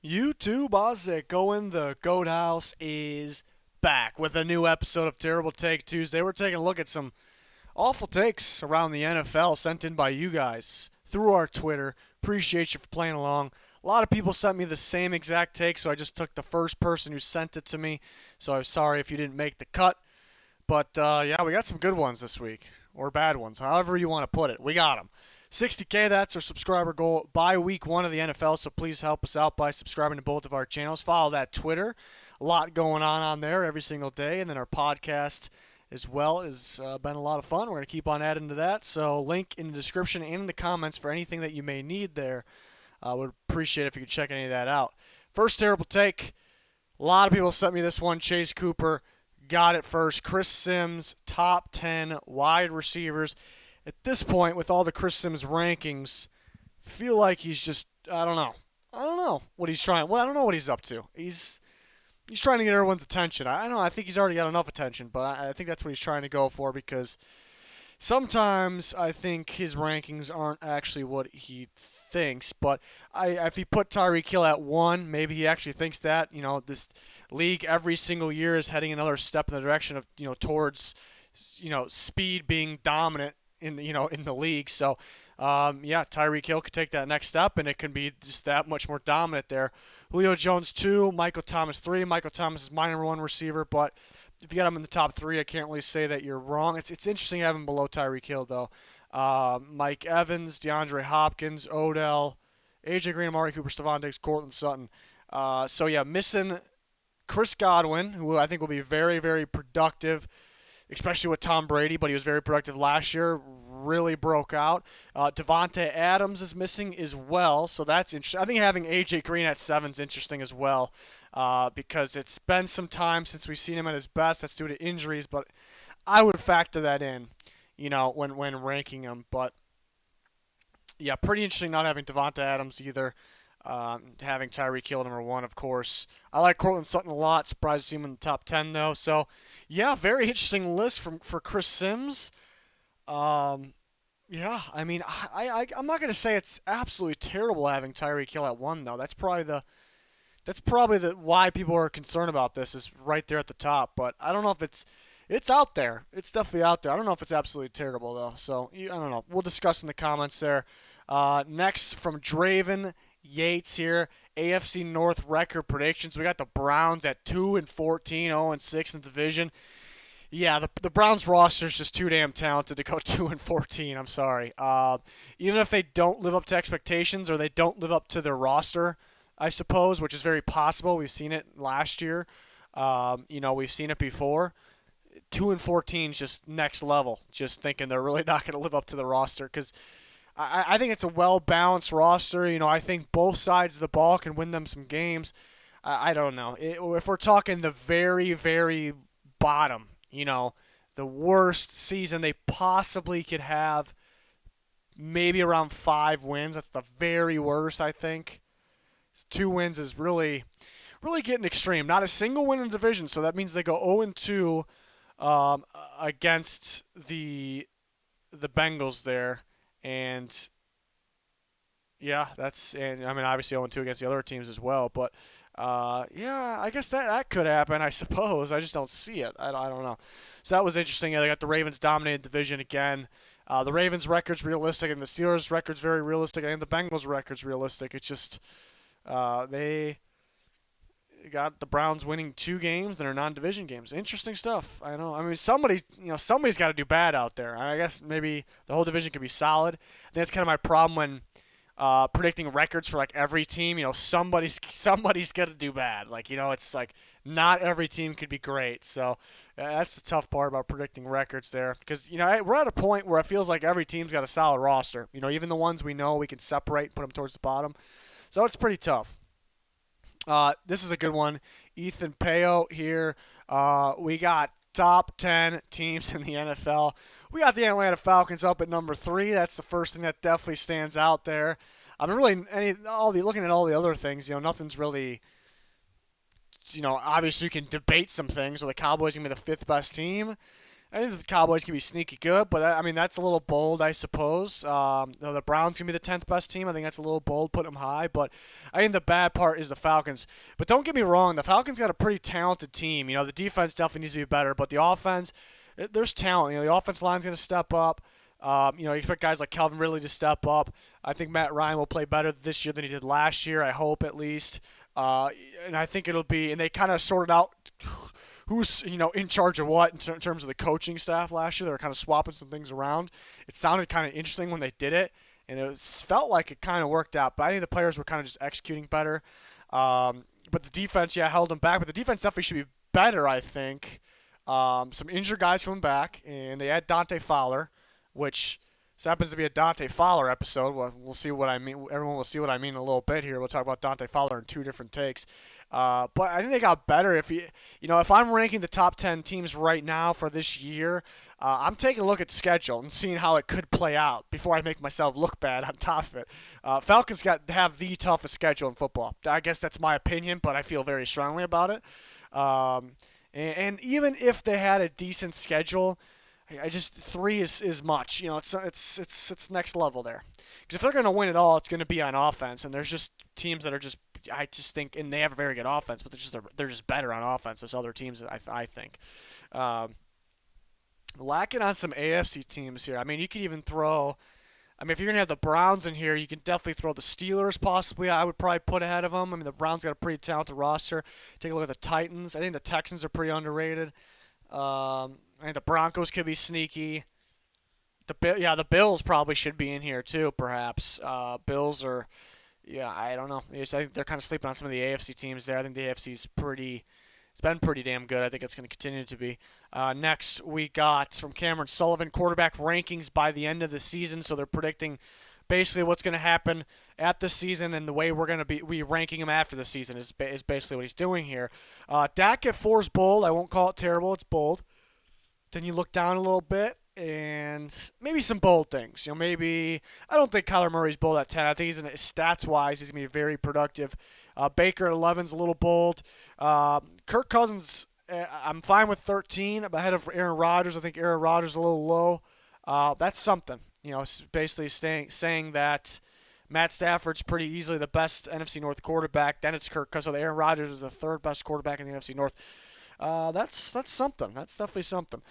YouTube, Ozzy going the Goat House is back with a new episode of Terrible Take Tuesday. We're taking a look at some awful takes around the NFL sent in by you guys through our Twitter. Appreciate you for playing along. A lot of people sent me the same exact take, so I just took the first person who sent it to me. So I'm sorry if you didn't make the cut. But yeah, we got some good ones this week, or bad ones, however you want to put it. We got them. 60K, that's our subscriber goal by week one of the NFL, so please help us out by subscribing to both of our channels. Follow that Twitter. A lot going on there every single day, and then our podcast as well has been a lot of fun. We're going to keep on adding to that, so link in the description and in the comments for anything that you may need there. I would appreciate it if you could check any of that out. First terrible take. A lot of people sent me this one. Chase Cooper got it first. Chris Sims, top 10 wide receivers. At this point, with all the Chris Sims rankings, feel like he's just, I don't know. I don't know what he's trying. Well, I don't know what he's up to. He's trying to get everyone's attention. I don't know. I think he's already got enough attention, but I think that's what he's trying to go for because sometimes I think his rankings aren't actually what he thinks. But if he put Tyreek Hill at 1, maybe he actually thinks that. You know, this league every single year is heading another step in the direction of, towards, speed being dominant in the league. So, yeah, Tyreek Hill could take that next step, and it can be just that much more dominant there. Julio Jones 2, Michael Thomas 3. Michael Thomas is my number 1 receiver, but if you got him in the top 3, I can't really say that you're wrong. It's interesting having him below Tyreek Hill, though. Mike Evans, DeAndre Hopkins, Odell, AJ Green, Amari Cooper, Stephon Diggs, Cortland Sutton. So, yeah, missing Chris Godwin, who I think will be very, very productive, especially with Tom Brady, but he was very productive last year, really broke out. Devontae Adams is missing as well, so that's interesting. I think having A.J. Green at 7 is interesting as well because it's been some time since we've seen him at his best. That's due to injuries, but I would factor that in, when ranking him. But, yeah, pretty interesting not having Devontae Adams either. Having Tyreek Hill number 1, of course. I like Cortland Sutton a lot. Surprised to see him in the top 10, though. So, yeah, very interesting list for Chris Sims. Yeah, I mean, I'm not going to say it's absolutely terrible having Tyreek Hill at 1, though. That's probably the why people are concerned about this is right there at the top. But I don't know if it's out there. It's definitely out there. I don't know if it's absolutely terrible, though. So, I don't know. We'll discuss in the comments there. Next, from Draven Yates here, AFC North record predictions. We got the Browns at 2-14, 0-6 in the division. Yeah, the Browns roster is just too damn talented to go 2-14. I'm sorry. Even if they don't live up to expectations or they don't live up to their roster, I suppose, which is very possible. We've seen it last year. We've seen it before. 2-14 is just next level. Just thinking they're really not going to live up to the roster because I think it's a well-balanced roster. I think both sides of the ball can win them some games. I don't know. If we're talking the very, very bottom, the worst season they possibly could have, maybe around 5 wins. That's the very worst, I think. 2 wins is really, really getting extreme. Not a single win in the division, so that means they go 0-2 against the Bengals there. And yeah, obviously 0-2 against the other teams as well. But yeah, I guess that could happen. I suppose I just don't see it. I don't know. So that was interesting. They got the Ravens dominated division again. The Ravens record's realistic, and the Steelers record's very realistic, and the Bengals record's realistic. It's just they got the Browns winning 2 games that are non-division games. Interesting stuff. I know. I mean, somebody's got to do bad out there. I guess maybe the whole division could be solid. I think that's kind of my problem when predicting records for like every team. Somebody's got to do bad. It's like not every team could be great. So that's the tough part about predicting records there. Because we're at a point where it feels like every team's got a solid roster. Even the ones we know we can separate and put them towards the bottom. So it's pretty tough. This is a good one. Ethan Peot here. We got top 10 teams in the NFL. We got the Atlanta Falcons up at number 3. That's the first thing that definitely stands out there. I mean, really, looking at all the other things, nothing's really, obviously you can debate some things. Are the Cowboys going to be the 5th best team? I think the Cowboys can be sneaky good, but I mean that's a little bold, I suppose. The Browns can be the 10th best team. I think that's a little bold, put them high. But I think the bad part is the Falcons. But don't get me wrong, the Falcons got a pretty talented team. The defense definitely needs to be better, but the offense, there's talent. The offense line's going to step up. You expect guys like Calvin Ridley to step up. I think Matt Ryan will play better this year than he did last year. I hope at least. And I think it'll be, and they kind of sorted out who's in charge of what in terms of the coaching staff last year. They were kind of swapping some things around. It sounded kind of interesting when they did it, and felt like it kind of worked out. But I think the players were kind of just executing better. But the defense, held them back. But the defense definitely should be better, I think. Some injured guys coming back, and they had Dante Fowler, which this happens to be a Dante Fowler episode. We'll see what I mean. Everyone will see what I mean in a little bit here. We'll talk about Dante Fowler in 2 different takes. But I think they got better. If I'm ranking the top 10 teams right now for this year, I'm taking a look at the schedule and seeing how it could play out before I make myself look bad on top of it. Falcons have the toughest schedule in football. I guess that's my opinion, but I feel very strongly about it. And even if they had a decent schedule, I just 3 is much. It's next level there. Because if they're going to win it all, it's going to be on offense. And there's just teams that are just, I just think, and they have a very good offense, but they're just better on offense as other teams. I think. Lacking on some AFC teams here. I mean, you could even throw. I mean, if you're going to have the Browns in here, you can definitely throw the Steelers possibly. I would probably put ahead of them. I mean, the Browns got a pretty talented roster. Take a look at the Titans. I think the Texans are pretty underrated. I think the Broncos could be sneaky. The Bills probably should be in here too, perhaps. Bills are, I don't know. I think they're kind of sleeping on some of the AFC teams there. I think the AFC's it's been pretty damn good. I think it's going to continue to be. Next, we got from Cameron Sullivan, quarterback rankings by the end of the season. So they're predicting basically what's going to happen at the season, and the way we're going to be ranking him after the season is basically what he's doing here. Dak at 4 is bold. I won't call it terrible. It's bold. Then you look down a little bit, and maybe some bold things. Maybe I don't think Kyler Murray's bold at 10. I think stats-wise, he's going to be very productive. Baker at 11's a little bold. Kirk Cousins, I'm fine with 13. I'm ahead of Aaron Rodgers. I think Aaron Rodgers is a little low. That's something. It's basically saying that Matt Stafford's pretty easily the best NFC North quarterback. Then it's Kirk Cousins. So Aaron Rodgers is the 3rd best quarterback in the NFC North. That's something. That's definitely something.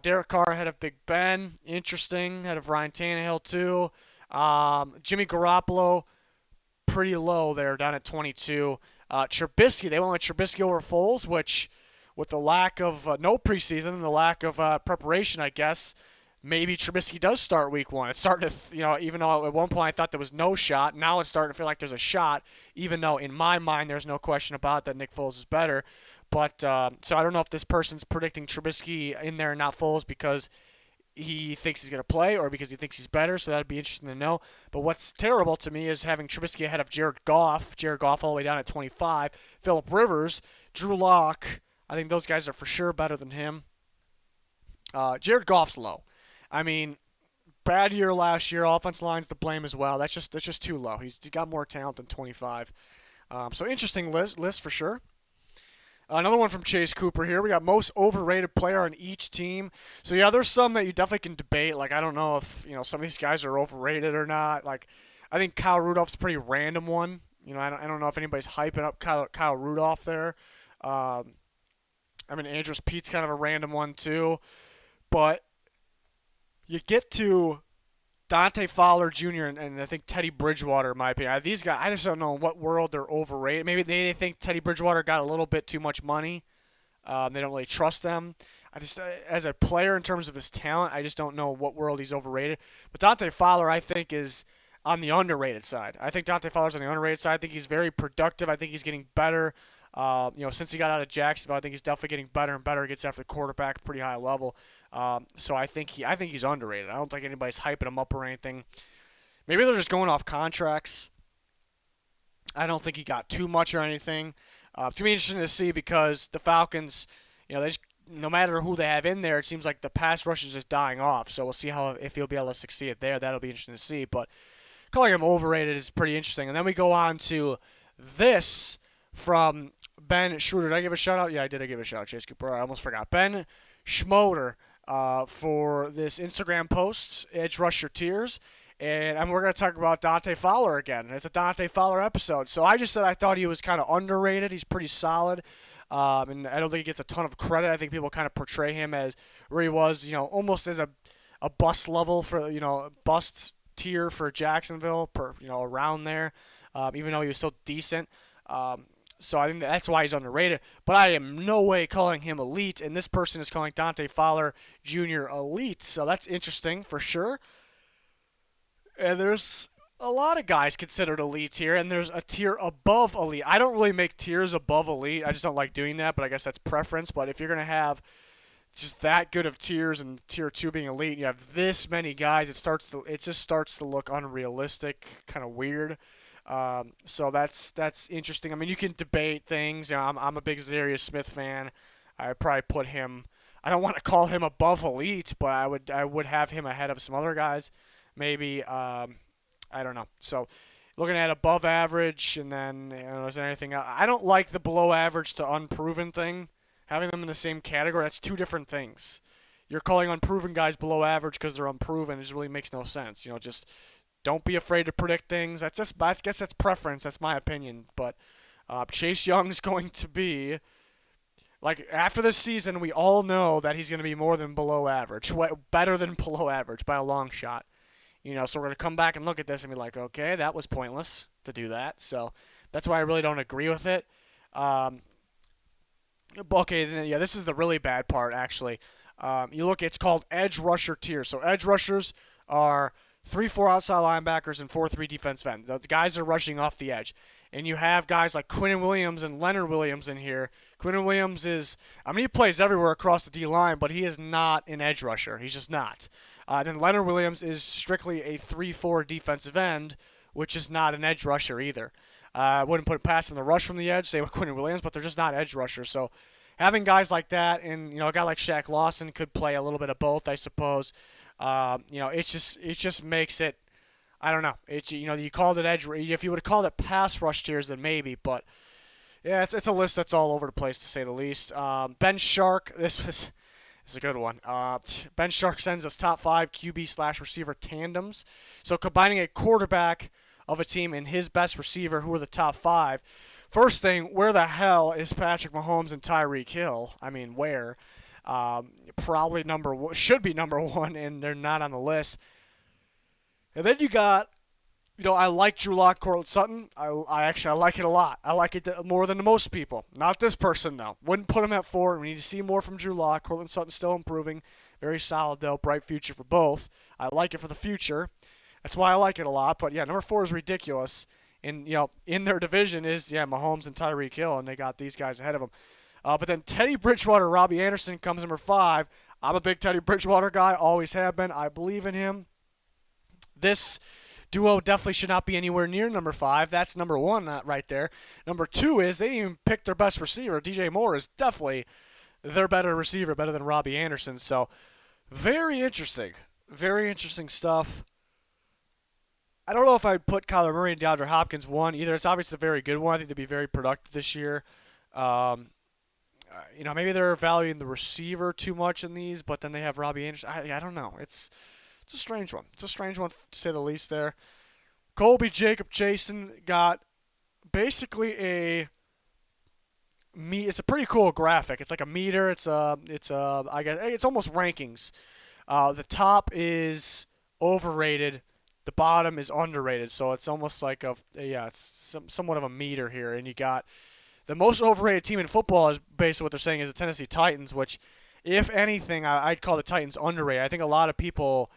Derek Carr ahead of Big Ben. Interesting. Ahead of Ryan Tannehill, too. Jimmy Garoppolo, pretty low there, down at 22. Trubisky, they went with Trubisky over Foles, which, with the lack of no preseason and the lack of preparation, I guess, maybe Trubisky does start week 1. It's starting to, even though at one point I thought there was no shot, now it's starting to feel like there's a shot, even though in my mind there's no question about it that Nick Foles is better. But so I don't know if this person's predicting Trubisky in there and not Foles because he thinks he's going to play or because he thinks he's better, so that would be interesting to know. But what's terrible to me is having Trubisky ahead of Jared Goff all the way down at 25, Phillip Rivers, Drew Lock. I think those guys are for sure better than him. Jared Goff's low. I mean, bad year last year. Offensive line's to blame as well. That's just too low. He's got more talent than 25. So interesting list for sure. Another one from Chase Cooper here. We got most overrated player on each team. So, there's some that you definitely can debate. Like, I don't know if, some of these guys are overrated or not. Like, I think Kyle Rudolph's a pretty random one. I don't know if anybody's hyping up Kyle Rudolph there. Andrews Pete's kind of a random one, too. But you get to Dante Fowler Jr. and I think Teddy Bridgewater, in my opinion. These guys, I just don't know in what world they're overrated. Maybe they think Teddy Bridgewater got a little bit too much money. They don't really trust them. As a player in terms of his talent, I just don't know what world he's overrated. But Dante Fowler, I think, is on the underrated side. I think Dante Fowler's on the underrated side. I think he's very productive. I think he's getting better. Since he got out of Jacksonville, I think he's definitely getting better and better. He gets after the quarterback, pretty high level. So I think he's underrated. I don't think anybody's hyping him up or anything. Maybe they're just going off contracts. I don't think he got too much or anything. It's going to be interesting to see because the Falcons, no matter who they have in there, it seems like the pass rush is just dying off. So we'll see if he'll be able to succeed there. That'll be interesting to see. But calling him overrated is pretty interesting. And then we go on to this from Ben Schroeder. Did I give a shout out? Yeah, I did. I give a shout out, Chase Cooper. I almost forgot. Ben Schmoder. for this Instagram post, Edge Rush Your Tears. And we're going to talk about Dante Fowler again. It's a Dante Fowler episode. So I just said I thought he was kind of underrated. He's pretty solid. And I don't think he gets a ton of credit. I think people kind of portray him as where he was, almost as a bust level for, bust tier for Jacksonville, around there, even though he was still decent. So I think that's why he's underrated. But I am no way calling him elite, and this person is calling Dante Fowler Jr. elite. So that's interesting for sure. And there's a lot of guys considered elite here, and there's a tier above elite. I don't really make tiers above elite. I just don't like doing that, but I guess that's preference. But if you're going to have just that good of tiers and tier 2 being elite, you have this many guys, it just starts to look unrealistic, kind of weird. So that's interesting. I mean, you can debate things. I'm a big Zadarius Smith fan. I probably put him. I don't want to call him above elite, but I would have him ahead of some other guys. Maybe I don't know. So looking at above average, and then is there anything else? I don't like the below average to unproven thing. Having them in the same category, that's two different things. You're calling unproven guys below average because they're unproven. It just really makes no sense. Just don't be afraid to predict things. I guess that's preference. That's my opinion. But Chase Young's going to be, like, after this season, we all know that he's going to be more than below average, better than below average by a long shot. So we're going to come back and look at this and be like, okay, that was pointless to do that. So that's why I really don't agree with it. Okay, this is the really bad part, actually. It's called edge rusher tier. So edge rushers are 3-4 outside linebackers and 4-3 defensive ends. The guys are rushing off the edge. And you have guys like Quinnen Williams and Leonard Williams in here. Quinnen Williams he plays everywhere across the D-line, but he is not an edge rusher. He's just not. Then Leonard Williams is strictly a 3-4 defensive end, which is not an edge rusher either. I wouldn't put it past him to rush from the edge, same with Quinnen Williams, but they're just not edge rushers. So having guys like that, and a guy like Shaq Lawson could play a little bit of both, I suppose. It just makes it. I don't know. You called it edge. If you would have called it pass rush tiers, then maybe. But yeah, it's a list that's all over the place to say the least. Ben Shark, this is a good one. Ben Shark sends us top 5 QB/receiver tandems. So combining a quarterback of a team and his best receiver, who are the top 5. First thing, where the hell is Patrick Mahomes and Tyreek Hill? I mean, where? Probably should be number 1, and they're not on the list. And then you got, I like Drew Lock, Courtland Sutton. I like it a lot. I like it more than most people. Not this person, though. Wouldn't put him at 4. We need to see more from Drew Lock. Courtland Sutton still improving. Very solid, though. Bright future for both. I like it for the future. That's why I like it a lot. But, yeah, number 4 is ridiculous. And, in their division is, Mahomes and Tyreek Hill, and they got these guys ahead of them. But then Teddy Bridgewater, Robbie Anderson comes number 5. I'm a big Teddy Bridgewater guy. Always have been. I believe in him. This duo definitely should not be anywhere near number 5. That's number 1 right there. Number 2 is they didn't even pick their best receiver. DJ Moore is definitely their better receiver, better than Robbie Anderson. So very interesting. Very interesting stuff. I don't know if I'd put Kyler Murray and DeAndre Hopkins 1 either. It's obviously a very good one. I think they'd be very productive this year. Maybe they're valuing the receiver too much in these, but then they have Robbie Anderson. I don't know. It's a strange one. It's a strange one, to say the least there. Colby, Jacob, Jason got basically it's a pretty cool graphic. It's like a meter. It's almost rankings. The top is overrated. The bottom is underrated. So it's almost like it's somewhat of a meter here. And you got the most overrated team in football is basically what they're saying is the Tennessee Titans, which, if anything, I'd call the Titans underrated. I think a lot of people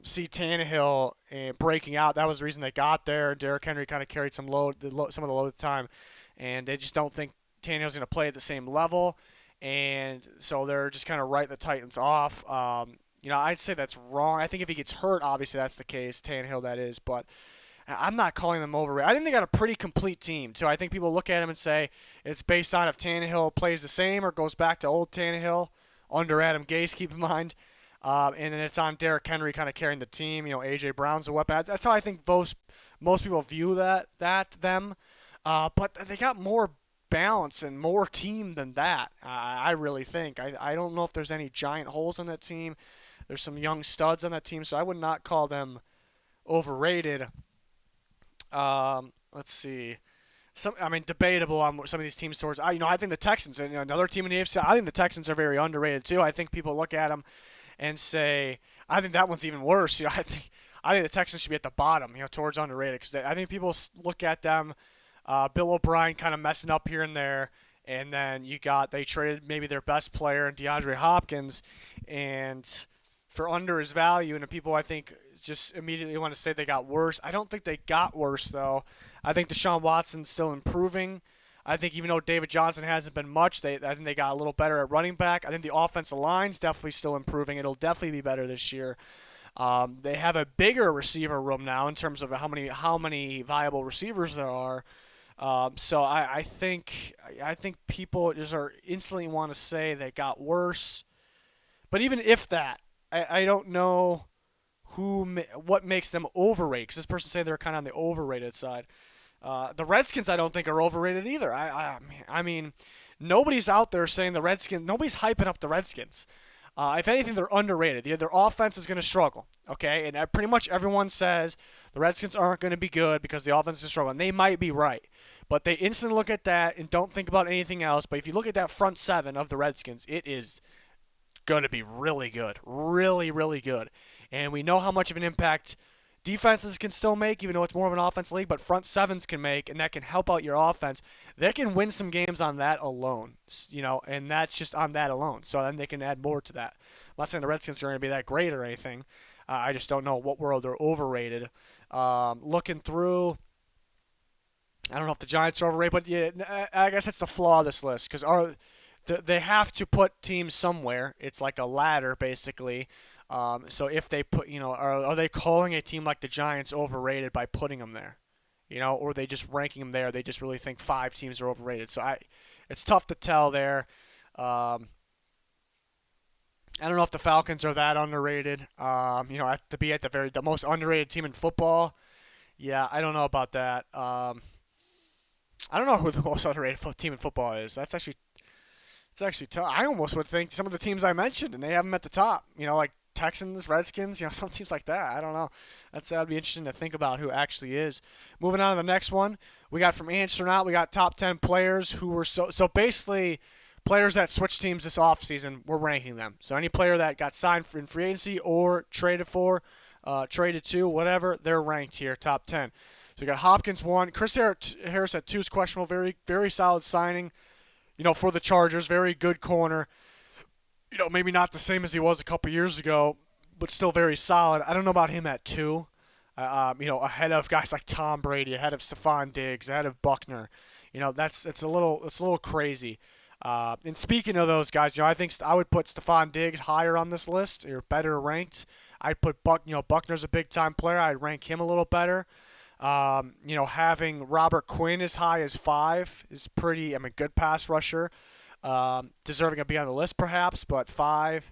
see Tannehill breaking out. That was the reason they got there. Derrick Henry kind of carried some of the load at the time, and they just don't think Tannehill's going to play at the same level, and so they're just kind of writing the Titans off. I'd say that's wrong. I think if he gets hurt, obviously that's the case, Tannehill that is, but I'm not calling them overrated. I think they got a pretty complete team, too. I think people look at him and say it's based on if Tannehill plays the same or goes back to old Tannehill under Adam Gase, keep in mind. And then it's on Derrick Henry kind of carrying the team. A.J. Brown's a weapon. That's how I think most people view them. But they got more balance and more team than that. I really think. I don't know if there's any giant holes on that team. There's some young studs on that team, so I would not call them overrated. Let's see. Debatable on some of these teams towards. I think the Texans, another team in the AFC. I think the Texans are very underrated too. I think people look at them and say, I think that one's even worse. I think the Texans should be at the bottom, towards underrated, because I think people look at them. Bill O'Brien kind of messing up here and there, and then they traded maybe their best player in DeAndre Hopkins, and for under his value, and people I think just immediately want to say they got worse. I don't think they got worse though. I think Deshaun Watson's still improving. I think even though David Johnson hasn't been much, I think they got a little better at running back. I think the offensive line's definitely still improving. It'll definitely be better this year. They have a bigger receiver room now in terms of how many viable receivers there are. So I think people just are instantly want to say they got worse. But even if that, I don't know what makes them overrated. Because this person say they're kind of on the overrated side. The Redskins I don't think are overrated either. I mean, nobody's out there saying the Redskins. Nobody's hyping up the Redskins. If anything, they're underrated. Their offense is going to struggle, okay? And pretty much everyone says the Redskins aren't going to be good because the offense is struggling. They might be right. But they instantly look at that and don't think about anything else. But if you look at that front seven of the Redskins, it is going to be really good. Really, really good. And we know how much of an impact defenses can still make, even though it's more of an offense league, but front sevens can make, and that can help out your offense. They can win some games on that alone, and that's just on that alone. So then they can add more to that. I'm not saying the Redskins are going to be that great or anything. I just don't know what world they're overrated. Looking through, I don't know if the Giants are overrated, but yeah, I guess that's the flaw of this list, because they have to put teams somewhere. It's like a ladder, basically. So if they put, are they calling a team like the Giants overrated by putting them there? Or are they just ranking them there? They just really think 5 teams are overrated. So it's tough to tell there. I don't know if the Falcons are that underrated. To be at the most underrated team in football. Yeah, I don't know about that. I don't know who the most underrated team in football is. It's actually tough. I almost would think some of the teams I mentioned, and they have them at the top. Like Texans, Redskins, some teams like that. I don't know. That'd be interesting to think about who actually is. Moving on to the next one, we got from Answernaut, we got top 10 players who were so basically players that switched teams this offseason, we're ranking them. So any player that got signed in free agency or traded to, whatever, they're ranked here, top 10. So we got Hopkins 1, Chris Harris at 2 is questionable, very, very solid signing, for the Chargers, very good corner. Maybe not the same as he was a couple years ago, but still very solid. I don't know about him at 2. Ahead of guys like Tom Brady, ahead of Stephon Diggs, ahead of Buckner. It's a little crazy. And speaking of those guys, I think I would put Stephon Diggs higher on this list, or better ranked. I'd put Buckner's a big time player. I'd rank him a little better. Having Robert Quinn as high as 5 is pretty. Good pass rusher. Deserving to be on the list perhaps, but 5,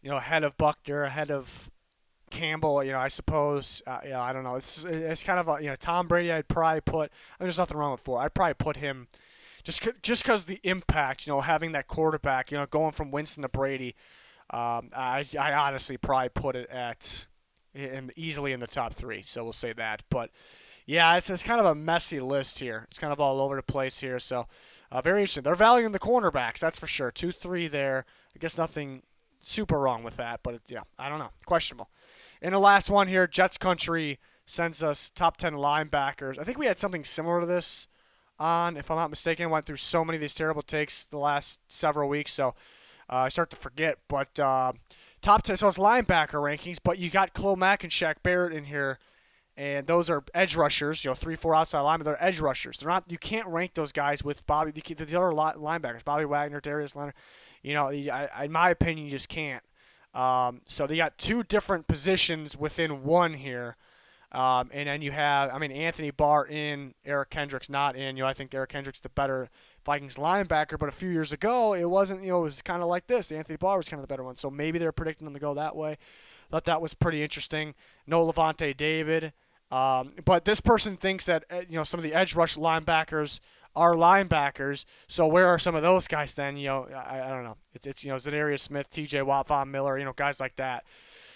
ahead of Buckner, ahead of Campbell, I suppose. I don't know. It's kind of Tom Brady. I'd probably put. There's nothing wrong with 4. I'd probably put him just because the impact. Having that quarterback. Going from Winston to Brady. I honestly probably put it easily in the top 3. So we'll say that. But yeah, it's kind of a messy list here. It's kind of all over the place here. So very interesting. They're valuing the cornerbacks, that's for sure. 2-3 there. I guess nothing super wrong with that, but I don't know. Questionable. And the last one here, Jets Country sends us top 10 linebackers. I think we had something similar to this on, if I'm not mistaken. I went through so many of these terrible takes the last several weeks, so I start to forget. But top 10, so it's linebacker rankings, but you got Khalil Mack and Shaq Barrett in here. And those are edge rushers, 3-4 outside linemen. They're edge rushers. They're not. You can't rank those guys with the other linebackers, Bobby Wagner, Darius Leonard. In my opinion, you just can't. So they got 2 different positions within one here. And then you have, Anthony Barr in, Eric Kendricks not in. I think Eric Kendricks the better Vikings linebacker, but a few years ago it wasn't. It was kind of like this. Anthony Barr was kind of the better one. So maybe they're predicting them to go that way. Thought that was pretty interesting. No Levante David. But this person thinks that some of the edge rush linebackers are linebackers. So where are some of those guys then? I don't know. It's Zadarius Smith, T.J. Watt, Von Miller, guys like that.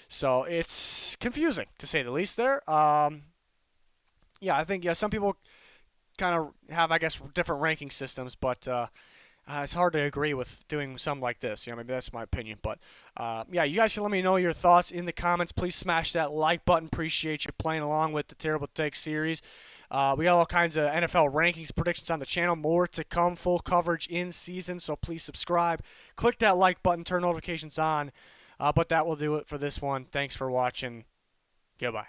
So it's confusing to say the least there. Yeah, I think some people kind of have, I guess, different ranking systems, but it's hard to agree with doing something like this. Maybe that's my opinion. But yeah, you guys can let me know your thoughts in the comments. Please smash that like button. Appreciate you playing along with the Terrible Take series. We got all kinds of NFL rankings, predictions on the channel. More to come. Full coverage in season. So please subscribe. Click that like button. Turn notifications on. But that will do it for this one. Thanks for watching. Goodbye.